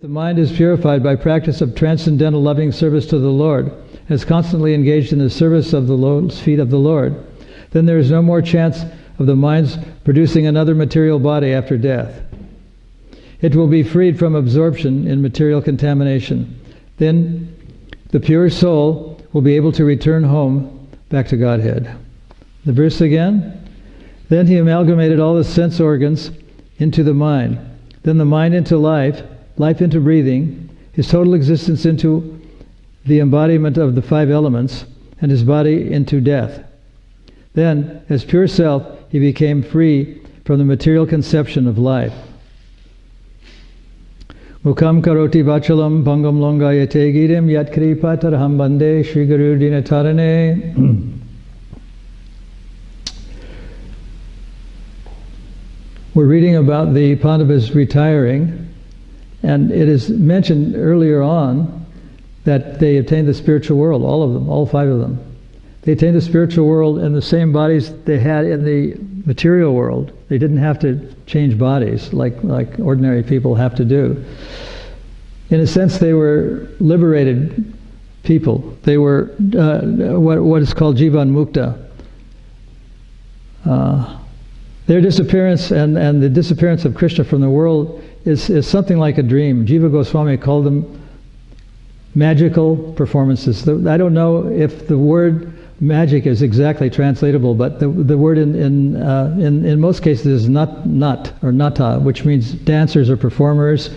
The mind is purified by practice of transcendental loving service to the Lord, is constantly engaged in the service of the lotus feet of the Lord. Then there is no more chance of the mind's producing another material body after death. It will be freed from absorption in material contamination. Then the pure soul will be able to return home back to Godhead. The verse again. Then he amalgamated all the sense organs into the mind. Then the mind into life, life into breathing, his total existence into the embodiment of the 5 elements, and his body into death. Then, as pure self, he became free from the material conception of life. Mukam karoti vachalam bhangam longayate girim yat kripa taraham bande Shri Guru dinatarane. We're reading about the Pandavas retiring, and it is mentioned earlier on that they attained the spiritual world, all of them, all 5 of them. They attained the spiritual world in the same bodies they had in the material world. They didn't have to change bodies like ordinary people have to do. In a sense, they were liberated people. They were what is called Jivan Mukta. Their disappearance and the disappearance of Krishna from the world is something like a dream. Jiva Goswami called them magical performances. I don't know if the word magic is exactly translatable, but the word in most cases is nat or nata, which means dancers or performers.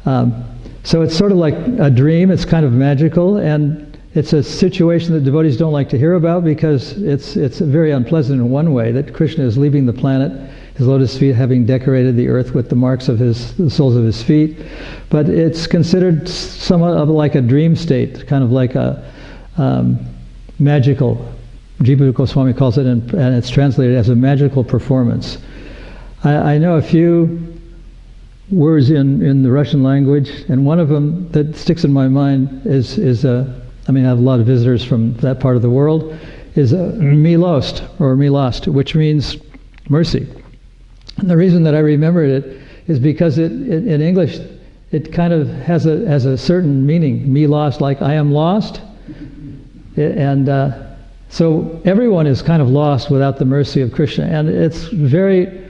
So it's sort of like a dream. It's kind of magical, and it's a situation that devotees don't like to hear about because it's very unpleasant in one way, that Krishna is leaving the planet, his lotus feet having decorated the earth with the marks of the soles of his feet. But it's considered somewhat of like a dream state, kind of like a magical. Jiva Goswami calls it, and it's translated as a magical performance. I know a few words in the Russian language, and one of them that sticks in my mind is I have a lot of visitors from that part of the world, is milost, or milost, which means mercy. And the reason that I remembered it is because in English, it kind of has a certain meaning. Me lost, like I am lost. So everyone is kind of lost without the mercy of Krishna. And it's very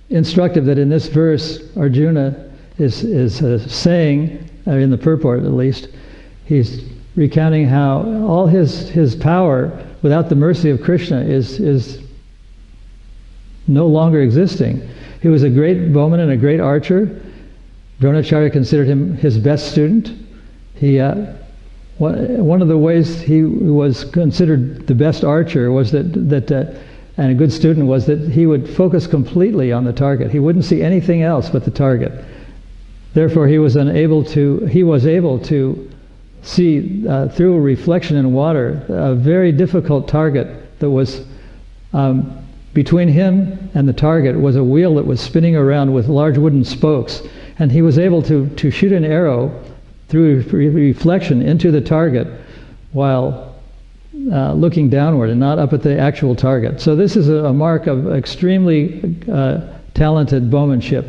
instructive that in this verse, Arjuna is saying, in the purport at least, he's recounting how all his power without the mercy of Krishna is no longer existing. He was a great bowman and a great archer. Dronacharya considered him his best student. One of the ways he was considered the best archer was that and a good student was that he would focus completely on the target. He wouldn't see anything else but the target. Therefore, he was able to see through a reflection in water a very difficult target that was between him and the target was a wheel that was spinning around with large wooden spokes, and he was able to shoot an arrow through reflection into the target while looking downward and not up at the actual target. So this is a mark of extremely talented bowmanship.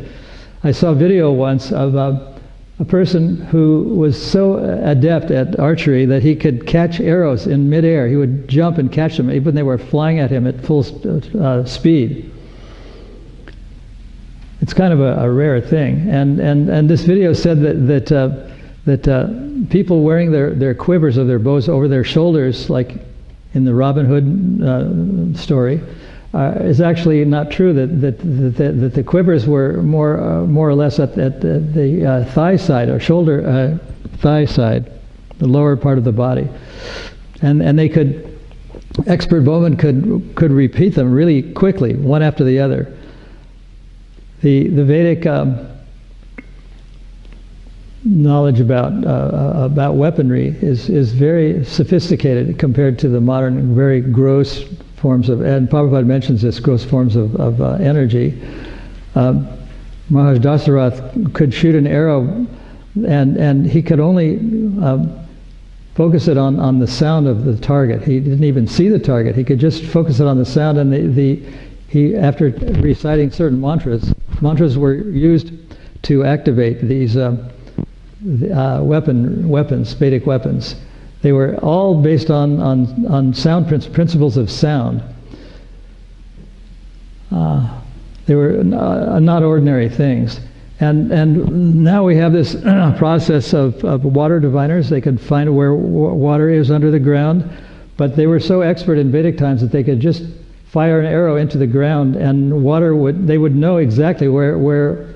I saw a video once of a person who was so adept at archery that he could catch arrows in midair. He would jump and catch them even when they were flying at him at full speed. It's kind of a rare thing. And this video said that people wearing their quivers of their bows over their shoulders, like in the Robin Hood story, is actually not true. That the quivers were more or less at the thigh side or shoulder thigh side, the lower part of the body, and they could, expert bowmen could repeat them really quickly, one after the other. The Vedic knowledge about weaponry is very sophisticated compared to the modern, very gross forms of, and Prabhupada mentions this, gross forms of energy. Maharaj Dasarath could shoot an arrow, and he could only focus it on the sound of the target. He didn't even see the target. He could just focus it on the sound, and he after reciting certain mantras were used to activate these weapons, Vedic weapons. They were all based on sound principles of sound. They were not ordinary things. And now we have this process of water diviners. They could find where water is under the ground, but they were so expert in Vedic times that they could just fire an arrow into the ground, and they would know exactly where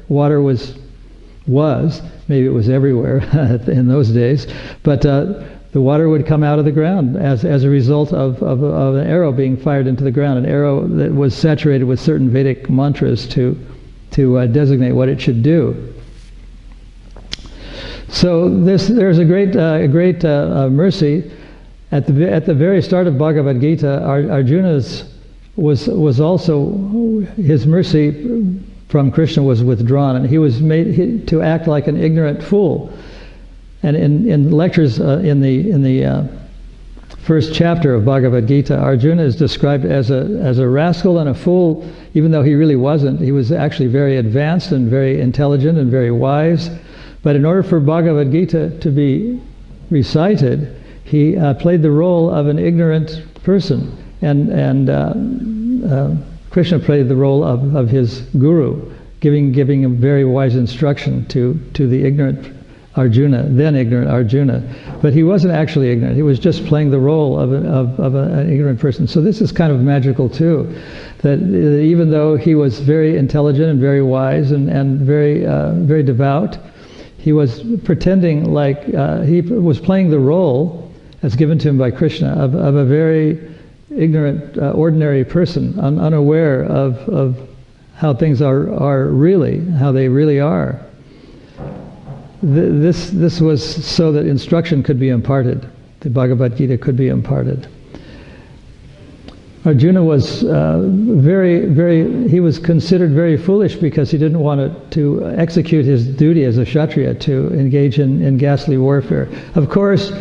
water was. Maybe it was everywhere in those days, but the water would come out of the ground as a result of an arrow being fired into the ground, an arrow that was saturated with certain Vedic mantras to designate what it should do. So there's a great mercy at the very start of Bhagavad Gita. Arjuna's was also, his mercy from Krishna was withdrawn, and he was made to act like an ignorant fool. And in lectures in the first chapter of Bhagavad Gita, Arjuna is described as a rascal and a fool, even though he really wasn't. He was actually very advanced and very intelligent and very wise. But in order for Bhagavad Gita to be recited, he played the role of an ignorant person, and Krishna played the role of his guru, giving a very wise instruction to the ignorant Arjuna, then ignorant Arjuna. But he wasn't actually ignorant. He was just playing the role of an ignorant person. So this is kind of magical too, that even though he was very intelligent and very wise and very devout, he was pretending like he was playing the role as given to him by Krishna of a very ignorant, ordinary person, unaware of how things are really, how they really are. This was so that instruction could be imparted, the Bhagavad Gita could be imparted. Arjuna was he was considered very foolish because he didn't want to execute his duty as a Kshatriya, to engage in ghastly warfare. Of course,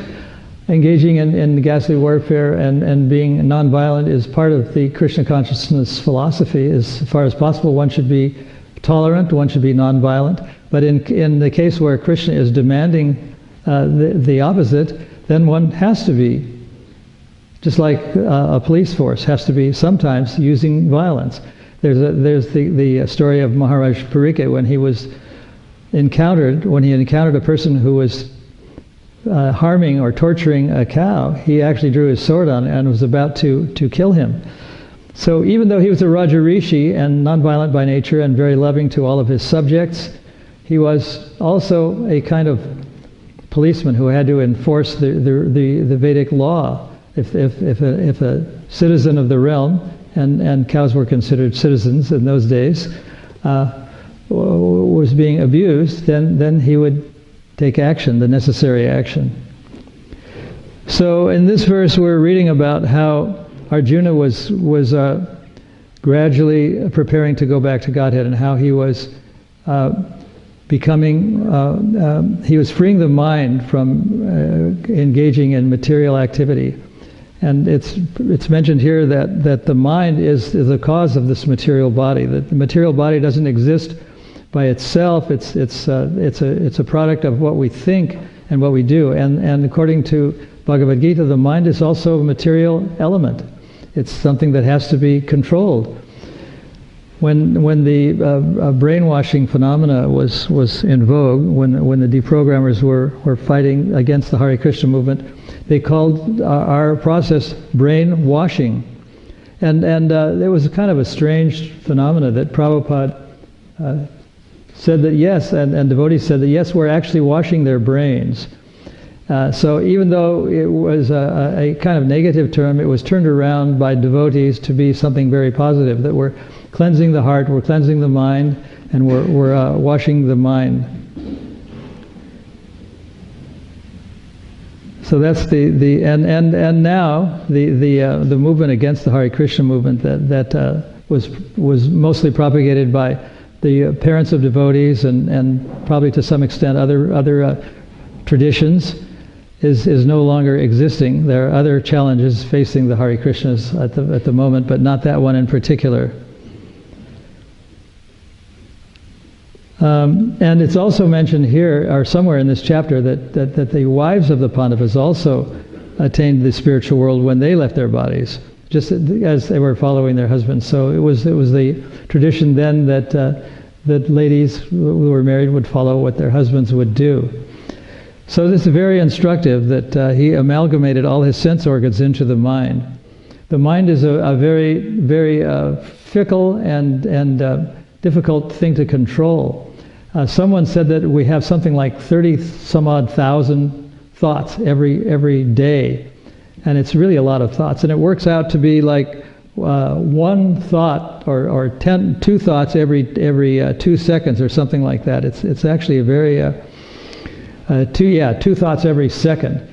engaging in ghastly warfare and being non-violent is part of the Krishna consciousness philosophy. As far as possible, one should be tolerant, one should be non-violent. But in the case where Krishna is demanding the opposite, then one has to be, just like a police force has to be sometimes using violence. There's the story of Maharaj Parikshit when he encountered a person who was harming or torturing a cow. He actually drew his sword on and was about to kill him. So even though he was a Raja Rishi and non-violent by nature and very loving to all of his subjects, he was also a kind of policeman who had to enforce the Vedic law. If a citizen of the realm, and cows were considered citizens in those days, was being abused, then he would take action, the necessary action. So in this verse we're reading about how Arjuna was gradually preparing to go back to Godhead, and how he was he was freeing the mind from engaging in material activity. And it's mentioned here that the mind is the cause of this material body. That the material body doesn't exist by itself. It's a product of what we think and what we do. And according to Bhagavad Gita, the mind is also a material element. It's something that has to be controlled. When the brainwashing phenomena was in vogue, when the deprogrammers were fighting against the Hare Krishna movement, they called our process brainwashing, and there was a kind of a strange phenomena that Prabhupada said that yes, and devotees said that yes, we're actually washing their brains. So even though it was a kind of negative term, it was turned around by devotees to be something very positive, that we're cleansing the heart, we're cleansing the mind, and we're washing the mind. So that's and now the movement against the Hare Krishna movement that was mostly propagated by the parents of devotees and probably to some extent other traditions is no longer existing. There are other challenges facing the Hare Krishnas at the moment, but not that one in particular. And it's also mentioned here, or somewhere in this chapter, that the wives of the Pandavas also attained the spiritual world when they left their bodies, just as they were following their husbands. So it was the tradition then that ladies who were married would follow what their husbands would do. So this is very instructive that he amalgamated all his sense organs into the mind. The mind is a very, very fickle and difficult thing to control. Someone said that we have something like 30-some-odd thousand thoughts every day, and it's really a lot of thoughts. And it works out to be like one thought or two thoughts every 2 seconds or something like that. It's actually a very two thoughts every second.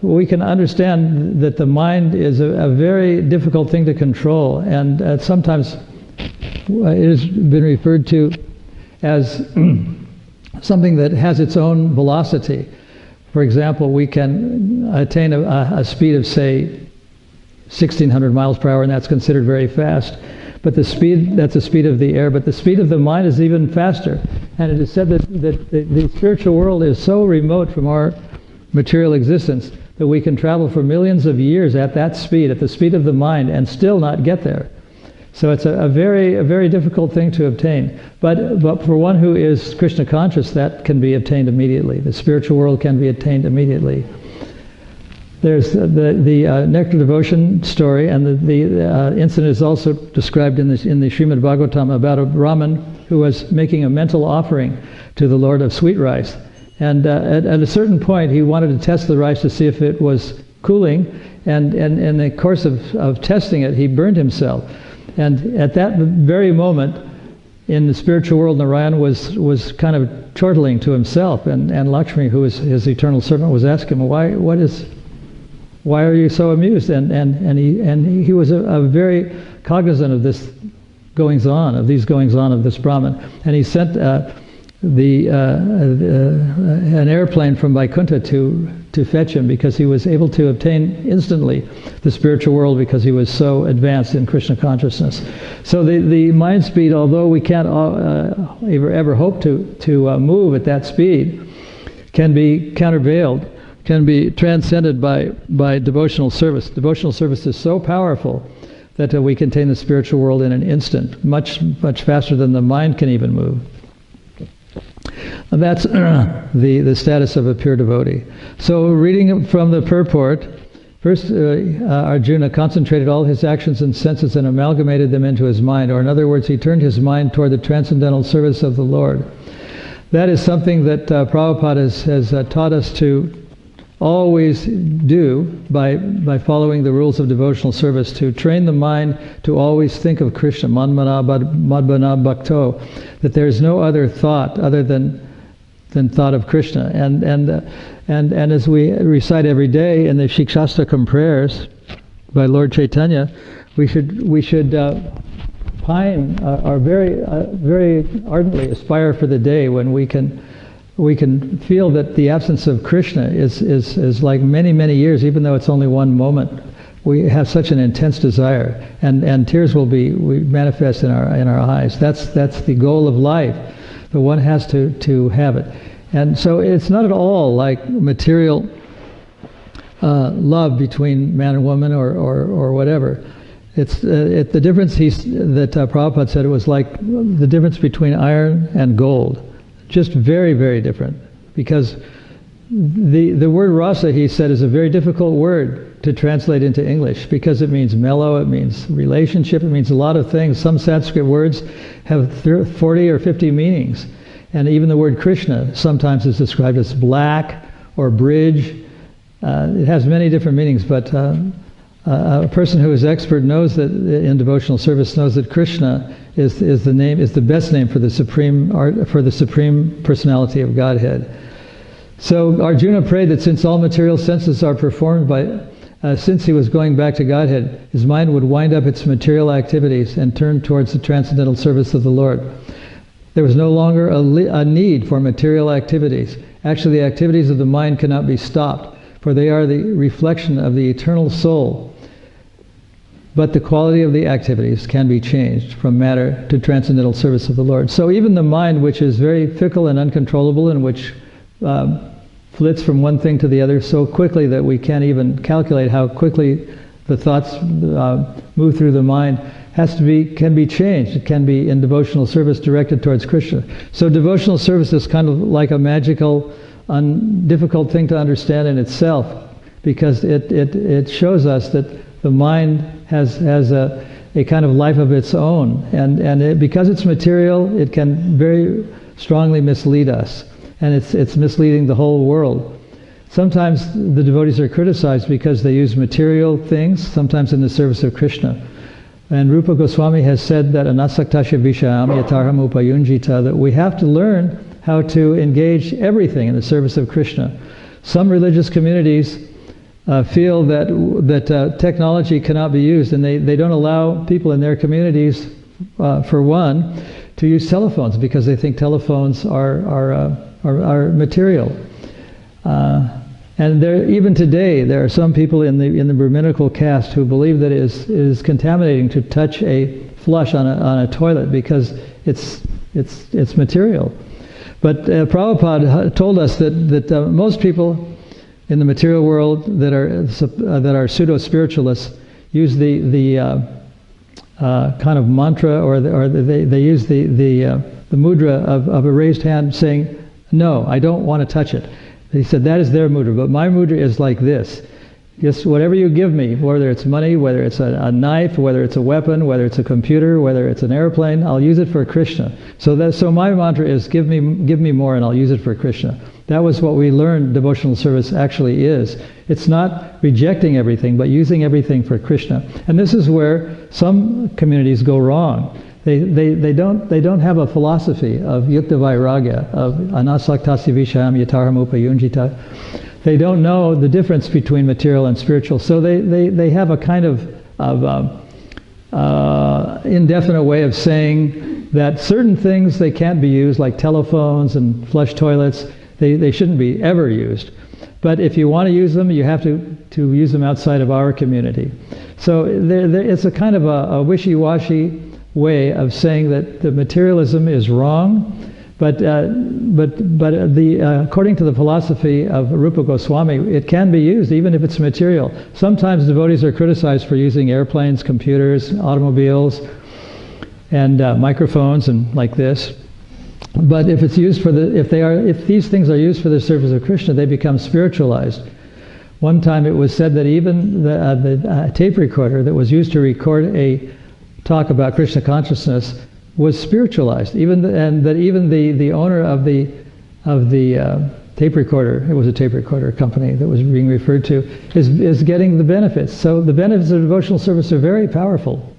We can understand that the mind is a very difficult thing to control, and sometimes it has been referred to as something that has its own velocity. For example, we can attain a speed of, say, 1,600 miles per hour, and that's considered very fast. But that's the speed of the air, but the speed of the mind is even faster. And it is said that the spiritual world is so remote from our material existence that we can travel for millions of years at that speed, at the speed of the mind, and still not get there. So it's a very difficult thing to obtain. But for one who is Krishna conscious, that can be obtained immediately. The spiritual world can be attained immediately. There's the nectar devotion story, and the incident is also described in the Srimad Bhagavatam about a Brahmin who was making a mental offering to the Lord of sweet rice. And at a certain point, he wanted to test the rice to see if it was cooling, and in the course of testing it, he burned himself. And at that very moment, in the spiritual world, Narayan was kind of chortling to himself, and Lakshmi, who was his eternal servant, was asking him, why are you so amused? And he was a very cognizant of these goings on of this Brahmin, and he sent an airplane from Vaikuntha to fetch him, because he was able to obtain instantly the spiritual world because he was so advanced in Krishna consciousness. So the mind speed, although we can't ever hope to move at that speed, can be countervailed, can be transcended by devotional service. Devotional service is so powerful that we can attain the spiritual world in an instant, much faster than the mind can even move. And that's the status of a pure devotee. So reading from the purport, first Arjuna concentrated all his actions and senses and amalgamated them into his mind, or in other words, he turned his mind toward the transcendental service of the Lord. That is something that Prabhupada has taught us to always do by following the rules of devotional service, to train the mind to always think of Krishna, Manmana Madhvana Bhakto, that there is no other thought other than thought of Krishna. And as we recite every day in the Shikshastakam prayers by Lord Chaitanya, we should pine or very ardently aspire for the day when we can feel that the absence of Krishna is like many years, even though it's only one moment. We have such an intense desire, and tears will be manifest in our eyes. That's the goal of life, but one has to have it. And so it's not at all like material love between man and woman or whatever. It's the difference that Prabhupada said, it was like the difference between iron and gold. Just very different, because the word rasa, he said, is a very difficult word to translate into English, because it means mellow, it means relationship, it means a lot of things. Some Sanskrit words have 40 or 50 meanings, and even the word Krishna sometimes is described as black or bridge. It has many different meanings, but a person who is expert knows that in devotional service knows that Krishna is the best name for the supreme personality of Godhead. So Arjuna prayed that since all material senses are performed since he was going back to Godhead, his mind would wind up its material activities and turn towards the transcendental service of the Lord. There was no longer a need for material activities. Actually, the activities of the mind cannot be stopped, for they are the reflection of the eternal soul. but the quality of the activities can be changed from matter to transcendental service of the Lord. So even the mind, which is very fickle and uncontrollable, and which flits from one thing to the other so quickly that we can't even calculate how quickly the thoughts move through the mind, can be changed. It can be in devotional service directed towards Krishna. So devotional service is kind of like a magical, difficult thing to understand in itself, because it shows us that the mind has a kind of life of its own, and because it's material, it can very strongly mislead us, and it's misleading the whole world. Sometimes the devotees are criticized because they use material things, sometimes in the service of Krishna. And Rupa Goswami has said that anasaktasya vishayam yatarham upayunjita, that we have to learn how to engage everything in the service of Krishna. Some religious communities feel that technology cannot be used, and they don't allow people in their communities, for one, to use telephones, because they think telephones are material. And even today, there are some people in the Brahminical caste who believe that it is contaminating to touch a flush on a toilet because it's material. But Prabhupada told us that most people in the material world that are pseudo-spiritualists use the kind of mantra, or they use the mudra of a raised hand, saying, "No, I don't want to touch it." He said that is their mudra, but my mudra is like this. Just whatever you give me, whether it's money, whether it's a knife, whether it's a weapon, whether it's a computer, whether it's an airplane, I'll use it for Krishna. So my mantra is give me more, and I'll use it for Krishna. That was what we learned devotional service actually is. It's not rejecting everything, but using everything for Krishna. And this is where some communities go wrong. They don't have a philosophy of yukta vairagya, of anasaktasya vishayam yatarham upayunjita. They don't know the difference between material and spiritual. So they have a kind of indefinite way of saying that certain things they can't be used, like telephones and flush toilets. They shouldn't be ever used. But if you want to use them, you have to use them outside of our community. So it's a kind of a wishy-washy way of saying that the materialism is wrong, but according to the philosophy of Rupa Goswami, it can be used even if it's material. Sometimes devotees are criticized for using airplanes, computers, automobiles, and microphones, and like this. But if it's used if these things are used for the service of Krishna, they become spiritualized. One time it was said that even the tape recorder that was used to record a talk about Krishna consciousness was spiritualized. Even the owner of the tape recorder, it was a tape recorder company that was being referred to, is getting the benefits. So the benefits of devotional service are very powerful.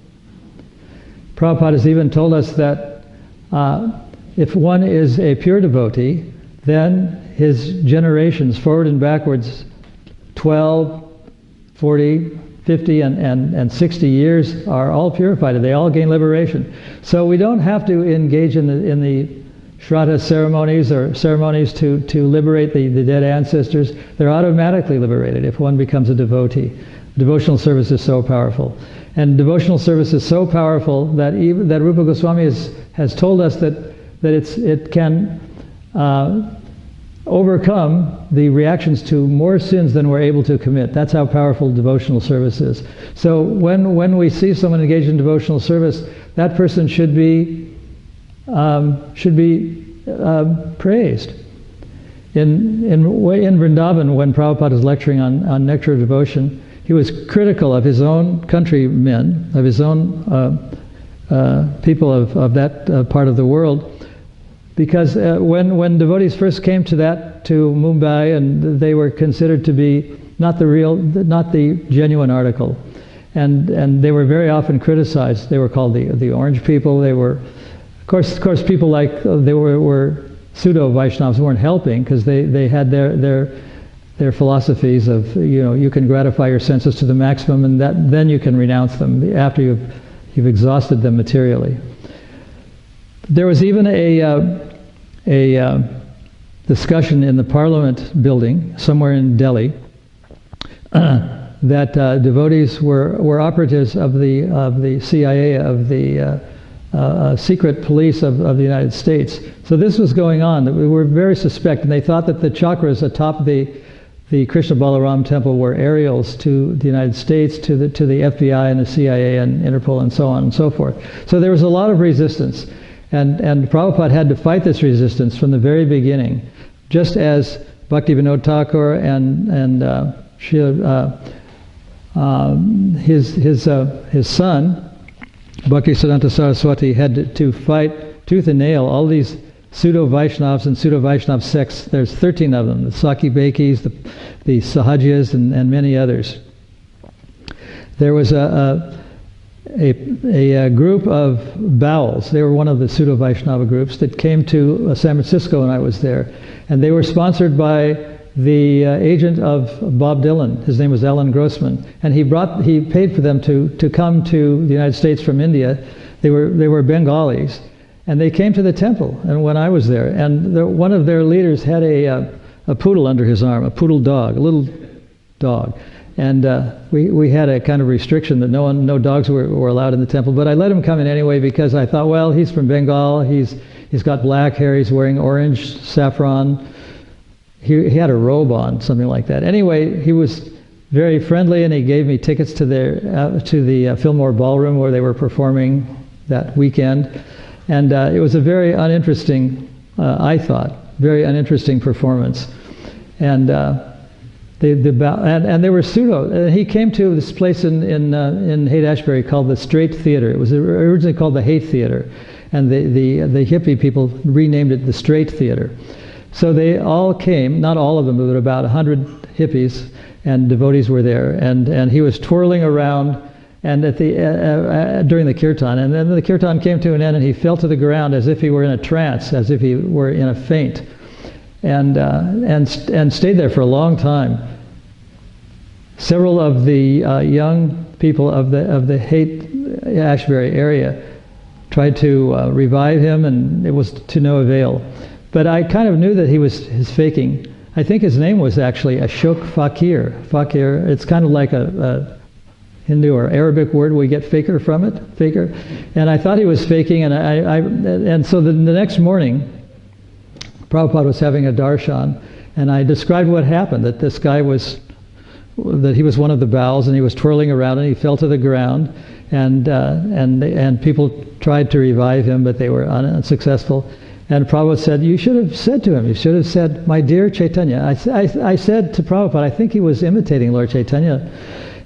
Prabhupada has even told us that if one is a pure devotee, then his generations, forward and backwards, 12, 40, 50 and 60 years are all purified, and they all gain liberation. So we don't have to engage in the Shraddha ceremonies or ceremonies to liberate the dead ancestors. They're automatically liberated if one becomes a devotee. Devotional service is so powerful. And devotional service is so powerful that Rupa Goswami has told us that it can overcome the reactions to more sins than we're able to commit. That's how powerful devotional service is. So when we see someone engaged in devotional service, that person should be praised. In Vrindavan, when Prabhupada was lecturing on Nectar of Devotion, he was critical of his own countrymen, of his own people of that part of the world. Because when devotees first came to Mumbai, and they were considered to be not the genuine article, and they were very often criticized. They were called the Orange people. They were, of course, people like they were pseudo Vaishnavas weren't helping, because they had their philosophies of you can gratify your senses to the maximum, and then you can renounce them after you've exhausted them materially. There was even a discussion in the Parliament building somewhere in Delhi that devotees were operatives of the CIA, of the secret police of the United States. So this was going on. That we were very suspect, and they thought that the chakras atop the Krishna Balaram temple were aerials to the United States, to the FBI and the CIA and Interpol and so on and so forth. So there was a lot of resistance, and Prabhupada had to fight this resistance from the very beginning, just as Bhaktivinoda Thakur and his son Bhaktisiddhanta Saraswati had to fight tooth and nail all these pseudo-Vaishnavas and pseudo-Vaishnav sects. There's 13 of them, the Sakibekis, the Sahajias, and many others. There was a group of Bowels. They were one of the pseudo-Vaishnava groups that came to San Francisco when I was there. And they were sponsored by the agent of Bob Dylan. His name was Alan Grossman. And he paid for them to come to the United States from India. They were Bengalis. And they came to the temple, and when I was there, and one of their leaders had a poodle under his arm, a poodle dog, a little dog, and we had a kind of restriction that no dogs were allowed in the temple. But I let him come in anyway because I thought, well, he's from Bengal, he's got black hair, he's wearing orange saffron, he had a robe on, something like that. Anyway, he was very friendly, and he gave me tickets to the Fillmore Ballroom where they were performing that weekend. And it was a very uninteresting, I thought, very uninteresting performance. And they were pseudo. He came to this place in Haight-Ashbury called the Straight Theater. It was originally called the Haight Theater, and the hippie people renamed it the Straight Theater. So they all came, not all of them, but about 100 hippies and devotees were there. And he was twirling around. And during the kirtan, and then the kirtan came to an end, and he fell to the ground as if he were in a trance, as if he were in a faint, and stayed there for a long time. Several of the young people of the Haight-Ashbury area tried to revive him, and it was to no avail. But I kind of knew that he was faking. I think his name was actually Ashok Fakir. Fakir. It's kind of like a Hindu or Arabic word, we get faker from it, faker. And I thought he was faking, and so the next morning, Prabhupada was having a darshan, and I described what happened, that this guy that he was one of the Bowels, and he was twirling around, and he fell to the ground, and people tried to revive him, but they were unsuccessful. And Prabhupada said, you should have said to him, you should have said, my dear Chaitanya. I said to Prabhupada, I think he was imitating Lord Chaitanya,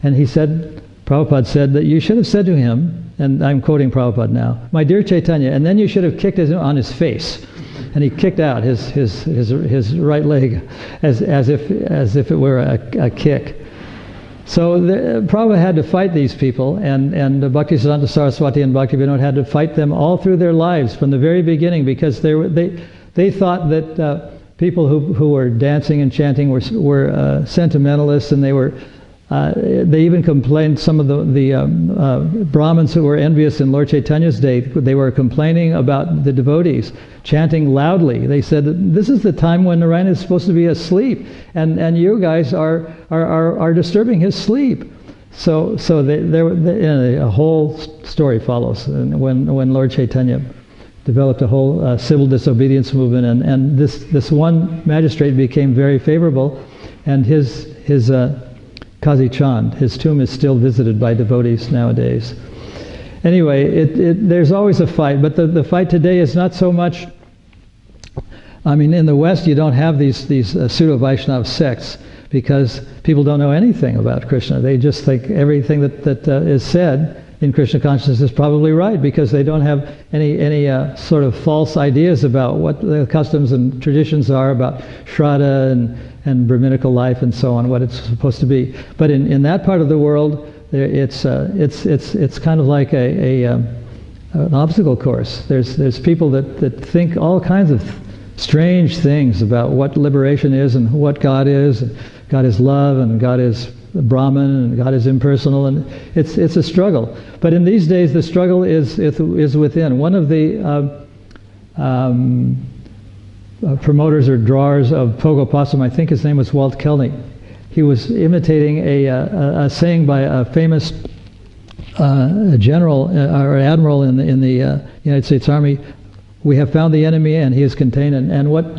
and Prabhupada said that you should have said to him, and I'm quoting Prabhupada now, my dear Chaitanya, and then you should have kicked on his face. And he kicked out his right leg as if it were a kick. So Prabhupada had to fight these people, and Bhaktisiddhanta Saraswati and Bhaktivinoda had to fight them all through their lives from the very beginning, because they thought that people who were dancing and chanting were sentimentalists, and they even complained, some of the Brahmins who were envious in Lord Chaitanya's day, they were complaining about the devotees chanting loudly. They said, this is the time when Narayana is supposed to be asleep, and you guys are disturbing his sleep. So a whole story follows, and when Lord Chaitanya developed a whole civil disobedience movement, and this one magistrate became very favorable, and his Kazi Chand, his tomb is still visited by devotees nowadays. Anyway, there's always a fight, but the fight today is not so much. I mean, in the West, you don't have these pseudo-Vaishnav sects, because people don't know anything about Krishna. They just think everything that is said in Krishna consciousness is probably right, because they don't have any sort of false ideas about what the customs and traditions are about Shraddha and Brahminical life and so on, what it's supposed to be. But in that part of the world, it's kind of like an obstacle course. There's people that think all kinds of strange things about what liberation is and what God is. God is love, and God is Brahman, and God is impersonal, and it's a struggle. But in these days, the struggle is within. One of the promoters or drawers of Pogo Possum, I think his name was Walt Kelly. he was imitating a saying by a famous general or admiral in the United States Army. We have found the enemy and he is contained. And what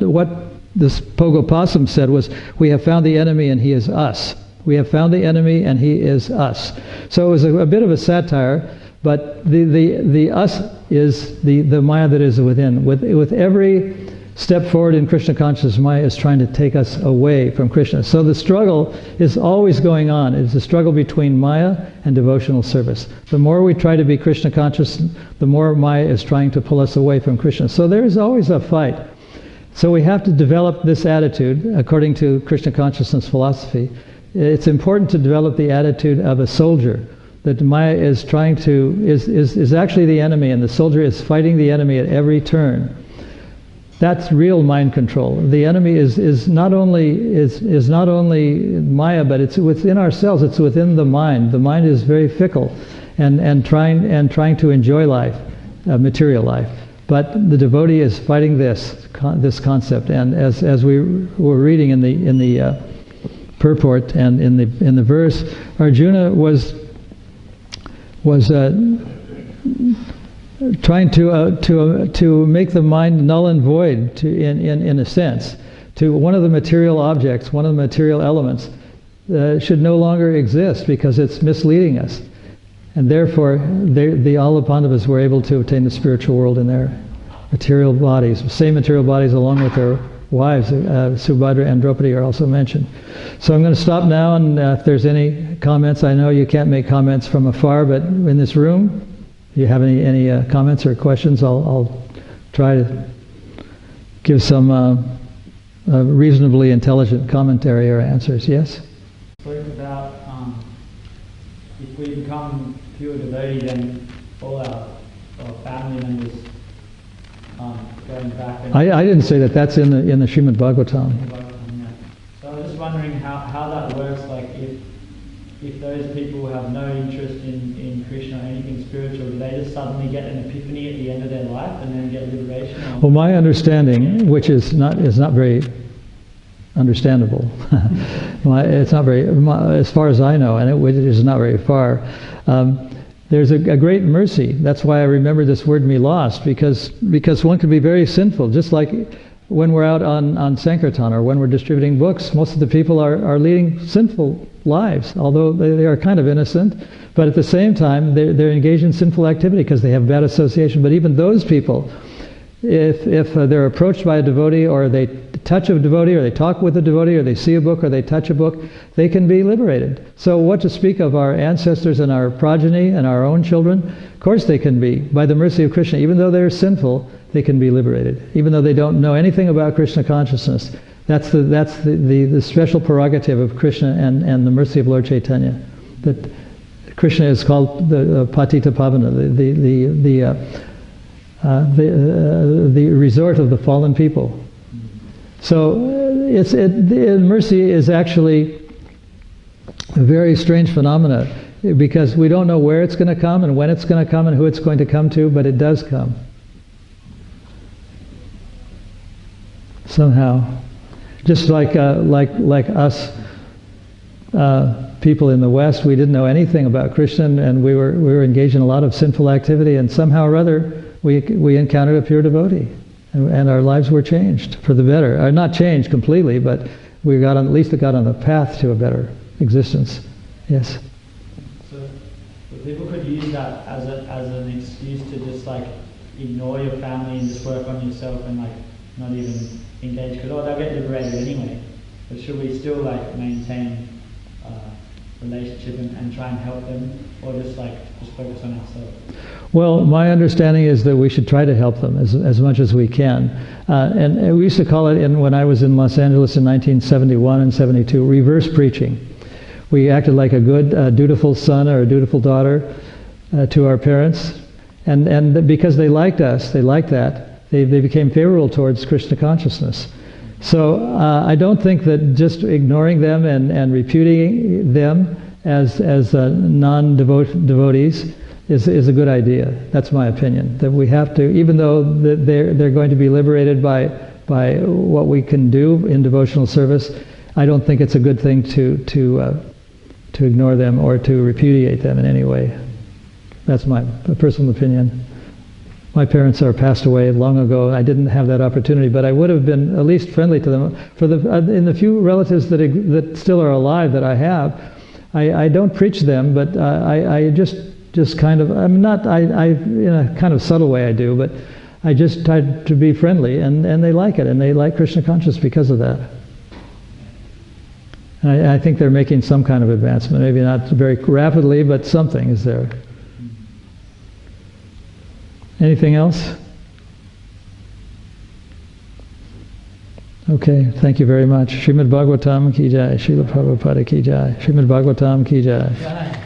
this Pogo Possum said was, we have found the enemy and he is us. We have found the enemy and he is us. So it was a bit of a satire, but the us is the Maya that is within. With every step forward in Krishna consciousness, Maya is trying to take us away from Krishna. So the struggle is always going on. It's a struggle between Maya and devotional service. The more we try to be Krishna conscious, the more Maya is trying to pull us away from Krishna. So there is always a fight. So we have to develop this attitude according to Krishna consciousness philosophy. It's important to develop the attitude of a soldier, that Maya is trying to, is actually the enemy, and the soldier is fighting the enemy at every turn. That's real mind control. The enemy is not only Maya, but it's within ourselves. It's within the mind. The mind is very fickle, and trying to enjoy life, material life. But the devotee is fighting this concept. And as we were reading in the purport and in the verse, Arjuna was trying to make the mind null and void, in a sense, to one of the material objects, one of the material elements should no longer exist because it's misleading us, and therefore all the Pandavas were able to obtain the spiritual world in their material bodies, same material bodies, along with their wives. Subhadra and Draupadi are also mentioned. So I'm going to stop now, and if there's any comments, I know you can't make comments from afar, but in this room, if you have any comments or questions, I'll try to give some reasonably intelligent commentary or answers. Yes? Spoke about if we become pure devotee, then all our family members going back. I didn't say that. That's in the Srimad Bhagavatam. So I was just wondering how that works. Like if those people have no interest in Krishna or anything spiritual, do they just suddenly get an epiphany at the end of their life and then get liberation? Well, my understanding, which is not very understandable, it's not very, as far as I know, and it is not very far. There's a great mercy. That's why I remember this word "milost," because one can be very sinful, just like when we're out on Sankirtan or when we're distributing books. Most of the people are leading sinful lives, although they are kind of innocent, but at the same time they're engaged in sinful activity because they have bad association. But even those people, if they're approached by a devotee, or they touch a devotee, or they talk with a devotee, or they see a book, or they touch a book, they can be liberated. So what to speak of our ancestors and our progeny and our own children? Of course they can be. By the mercy of Krishna, even though they're sinful, they can be liberated, even though they don't know anything about Krishna consciousness. That's the special prerogative of Krishna and the mercy of Lord Chaitanya. That Krishna is called the Patita Pavana, the resort of the fallen people. So mercy is actually a very strange phenomena, because we don't know where it's going to come and when it's going to come and who it's going to come to, but it does come. Somehow. Just like us people in the West, we didn't know anything about Krishna, and we were engaged in a lot of sinful activity, and somehow or other we encountered a pure devotee, and our lives were changed for the better. Not changed completely, but we got at least got on the path to a better existence. Yes. So people could use that as an excuse to just like ignore your family and just work on yourself and like not even engage, because they'll get liberated anyway. But should we still like maintain relationship and try and help them, or just focus on ourselves? Well, my understanding is that we should try to help them as much as we can. And we used to call it, when I was in Los Angeles in 1971 and 72, reverse preaching. We acted like a good, dutiful son or a dutiful daughter to our parents, and because they liked us, they liked that, they became favorable towards Krishna consciousness. So I don't think that just ignoring them and repudiating them as non-devotees is a good idea. That's my opinion. That we have to, even though they're going to be liberated by what we can do in devotional service, I don't think it's a good thing to ignore them or to repudiate them in any way. That's my personal opinion. My parents are passed away long ago. I didn't have that opportunity, but I would have been at least friendly to them. In the few relatives that still are alive that I have, I don't preach them, but I just kind of, I'm not, I in a kind of subtle way I do, but I just try to be friendly, and they like it, and they like Krishna consciousness because of that. And I think they're making some kind of advancement, maybe not very rapidly, but something is there. Anything else? Okay, thank you very much. Srimad Bhagavatam ki jai, Srila Prabhupada ki jai, Srimad Bhagavatam ki jai.